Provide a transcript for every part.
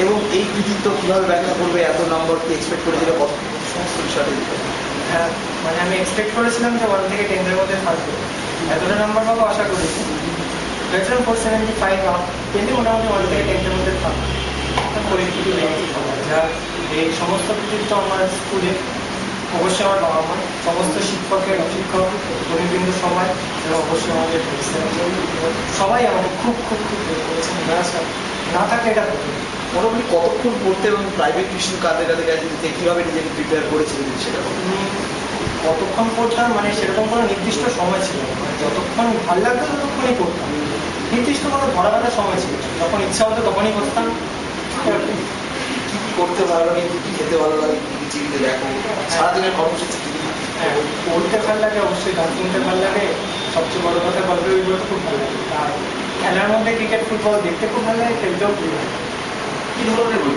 এবং এই কৃতিত্ব কীভাবে ব্যাখ্যা করবে? এত নম্বর কি এক্সপেক্ট করেছিল? কত সমস্ত বিষয়টা হ্যাঁ, মানে আমি এক্সপেক্ট করেছিলাম যে 1 থেকে 10 মধ্যে থাকবে, এতটা নাম্বার পাবো আশা করেছি। ভেবেছিলাম 475 আপ পেলে মোটামুটি 1 থেকে 10 মধ্যে থাকবে। পরিস্থিতি লেগেছে যা এই সমস্ত কৃতিত্ব আমার স্কুলে, অবশ্যই আমার বাবা মা, সমস্ত শিক্ষকের অশিক্ষক গণিতবৃন্দ সবাই, এবং অবশ্যই আমাদের সবাই আমাকে খুব খুব খুব হেল্প করেছেন। না থাকে এটা মোটামুটি কতক্ষণ পড়তে এবং প্রাইভেট টিউশন কাঁধে কাঁধে গেছে, কীভাবে নিজেকে প্রিপেয়ার করেছিলেন সেটা কতক্ষণ পড়তাম মানে সেরকম কোনো নির্দিষ্ট সময় ছিল না, মানে যতক্ষণ ভালো লাগতো ততক্ষণই পড়তাম, নির্দিষ্ট কোনো ধরা বাঁধার সময় ছিল, যখন ইচ্ছা হতো তখনই করতাম। কি করতে ভালো লাগে, কি খেতে ভালো লাগে, কি চিনতে দেখো, সারাদিনের কর্মসূচি কি? হ্যাঁ, পড়তে ভালো লাগে, অবশ্যই গান শুনতে ভালো লাগে, সবচেয়ে বড় কথা গল্প বইগুলো খুব ভালো লাগে। আর খেলার মধ্যে ক্রিকেট ফুটবল দেখতে খুব ভালো লাগে, খেলতেও খুব ভালো লাগে। কি ধরনের বই?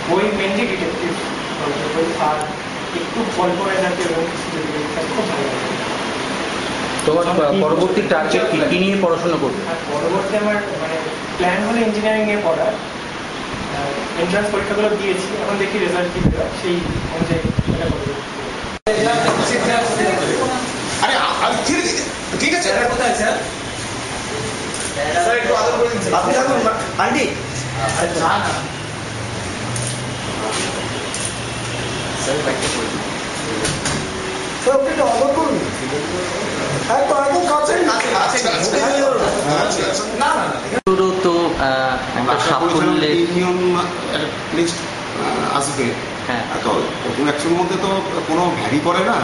বই মেনলি ডিটেকটিভ গল্পের বই, আর একটু কল্পনা জাতীয় খুব ভালো লাগে। তোমার পরবর্তী টার্গেট কি নিয়ে পড়াশোনা করবে? আর পরবর্তী আমার মানে প্ল্যান হলো ইঞ্জিনিয়ারিং নিয়ে পড়ার। এন্ট্রান্স পরীক্ষাগুলো দিয়েছি, এখন দেখি রেজাল্ট কি হয়, সেই অনুযায়ী ঠিক আছে। কোথায় স্যার? স্যার একটু আদর করে দিন। আপনি থাকুন আন্টি। না না স্যার ব্যাগটা করে দিন। স্যার আপনি একটু আদর করুন। একদম একদম কাছে না না তো একটা সাফল্যের লিস্ট আসবে। হ্যাঁ, তো প্রথম 100-এর মধ্যে তো কোনো ভ্যারি করে না,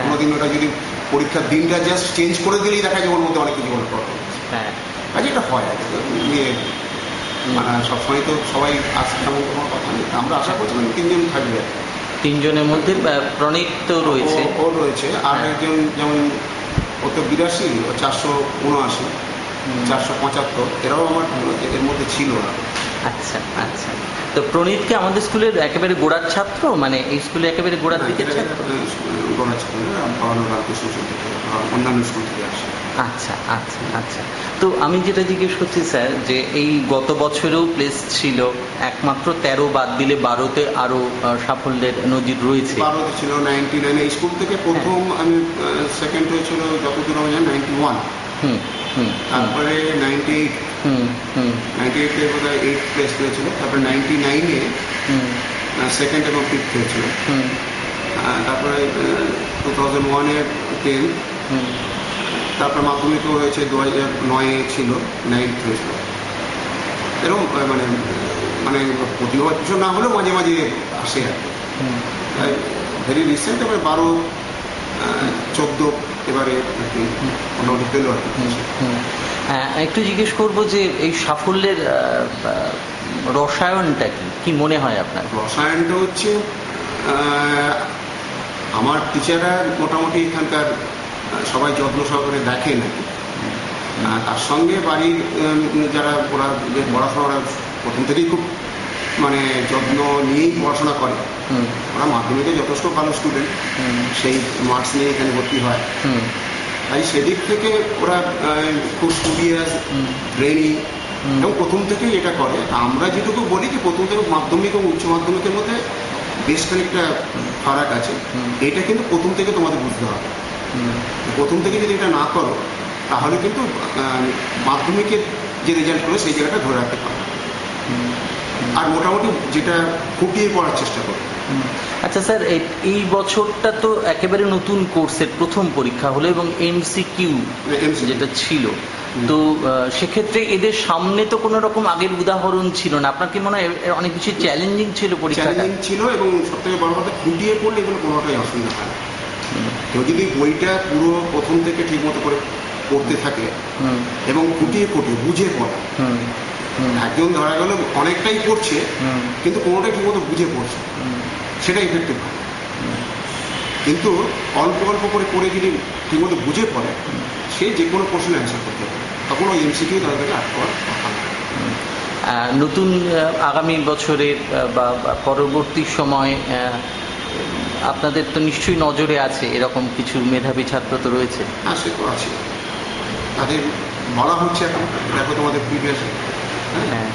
কোনোদিন ওটা যদি পরীক্ষার দিনটা জাস্ট চেঞ্জ করে দিলেই দেখা যায় ওর মধ্যে অনেক কিছু কোনো প্রবলেম। হ্যাঁ, কাজে এটা হয় আর কি, মানে সবসময় তো সবাই আসবে এমন কোনো কথা নেই। আমরা আশা করছিলাম 3 জন থাকবে। 3 জনের মধ্যে প্রণীত তো রয়েছে, ও রয়েছে, আর একজন যেমন ও তো 82, ও 479, 475, এরাও আমার এর মধ্যে ছিল না। আচ্ছা আচ্ছা। তো প্রণীতকে আমাদের স্কুলের একেবারে গোড়ার ছাত্র, মানে এই স্কুলে একেবারে গোড়ার দিকের ছাত্র? গোড়ার ছাত্র, অন্যান্য স্কুল থেকে আসে। আচ্ছা আচ্ছা আচ্ছা। তো আমি যেটা জিজ্ঞেস করছি স্যার, যে এই গত বছরেও প্লেস ছিল, একমাত্র 13 বাদ দিলে 12তে আরো সাফল্যের নজির রয়েছে। 12তে ছিল, 99 এই স্কুল থেকে প্রথম আমি সেকেন্ড হয়েছিল যতদূর আমি জানি 91। তারপরে 98, 98-এ বোধহয় 8th প্লেস হয়েছিল। তারপরে 99-এ সেকেন্ড এবং 5th হয়েছিল। তারপরে 2001-এ 10, তারপরে মাধ্যমিকও হয়েছে 2009-এ ছিল, 9th হয়েছিল। এরকম মানে মানে প্রতি বছর না হলেও মাঝে মাঝে আসে আর কি। ভেরি রিসেন্ট এবার 12, 14 এবারে আর কি মোটামুটি পেল আর কি। একটু জিজ্ঞেস করবো যে এই সাফল্যের রসায়নটা কি মনে হয় আপনার? রসায়নটা হচ্ছে আমার টিচাররা মোটামুটি এখানকার সবাই যত্ন সহকারে দেখেন আর কি। তার সঙ্গে বাড়ির যারা ওরা যে পড়াশোনা, ওরা প্রথম থেকেই খুব মানে যত্ন নিয়েই পড়াশোনা করে। ওরা মাধ্যমিকে যথেষ্ট ভালো স্টুডেন্ট, সেই মার্কস নিয়ে এখানে ভর্তি হয়। তাই সেদিক থেকে ওরা খুব স্টুডিয়াস, ব্রেনি, এবং প্রথম থেকেই এটা করে। আমরা যেটুকু বলি যে প্রথম থেকে মাধ্যমিক এবং উচ্চ মাধ্যমিকের মধ্যে বেশ খানিকটা ফারাক আছে, এটা কিন্তু প্রথম থেকে তোমাদের বুঝতে হবে। প্রথম থেকে যদি এটা না করো তাহলে কিন্তু মাধ্যমিকের যে রেজাল্ট করো সেই জায়গাটা ধরে রাখতে পারবে। আর মোটামুটি যেটা ফুটিয়ে পড়ার চেষ্টা করো। আচ্ছা স্যার, এই বছরটা তো একেবারে নতুন কোর্সের প্রথম পরীক্ষা হলো, এবং এমসিকিউ যেটা ছিল, তো সেক্ষেত্রে এদের সামনে তো কোনো রকম আগের উদাহরণ ছিল না। আপনার কি মনে হয় অনেক কিছু চ্যালেঞ্জিং ছিল পরীক্ষাটা? চ্যালেঞ্জিং ছিল, এবং সব থেকে বড় কথা ফুটিয়ে পড়লে এগুলো কোনোটাই অসুবিধা হয় না। কেউ যদি বইটা পুরো প্রথম থেকে ঠিক মতো করে পড়তে থাকে এবং ফুটিয়ে ফুটিয়ে বুঝে পড়ে, একজন ধরা গেল অনেকটাই পড়ছে কিন্তু কোনোটাই ঠিক মতো বুঝে পড়ছে, সেটা ইফেক্টিভ হয়। কিন্তু অল্প অল্প করে পড়ে যদি ঠিক মতো বুঝে পড়ে, সে যে কোনো প্রশ্নের অ্যান্সার করতে পারে, তখন ওই এমসিকিউ তাদের কাছে আটকার কথা না। নতুন আগামী বছরের বা পরবর্তী সময় আপনাদের তো নিশ্চয়ই নজরে আছে এরকম কিছু মেধাবী ছাত্র তো রয়েছে। হ্যাঁ, সে তো আছে, তাদের বলা হচ্ছে এখন, দেখো তোমাদের প্রিভিয়াস। হ্যাঁ,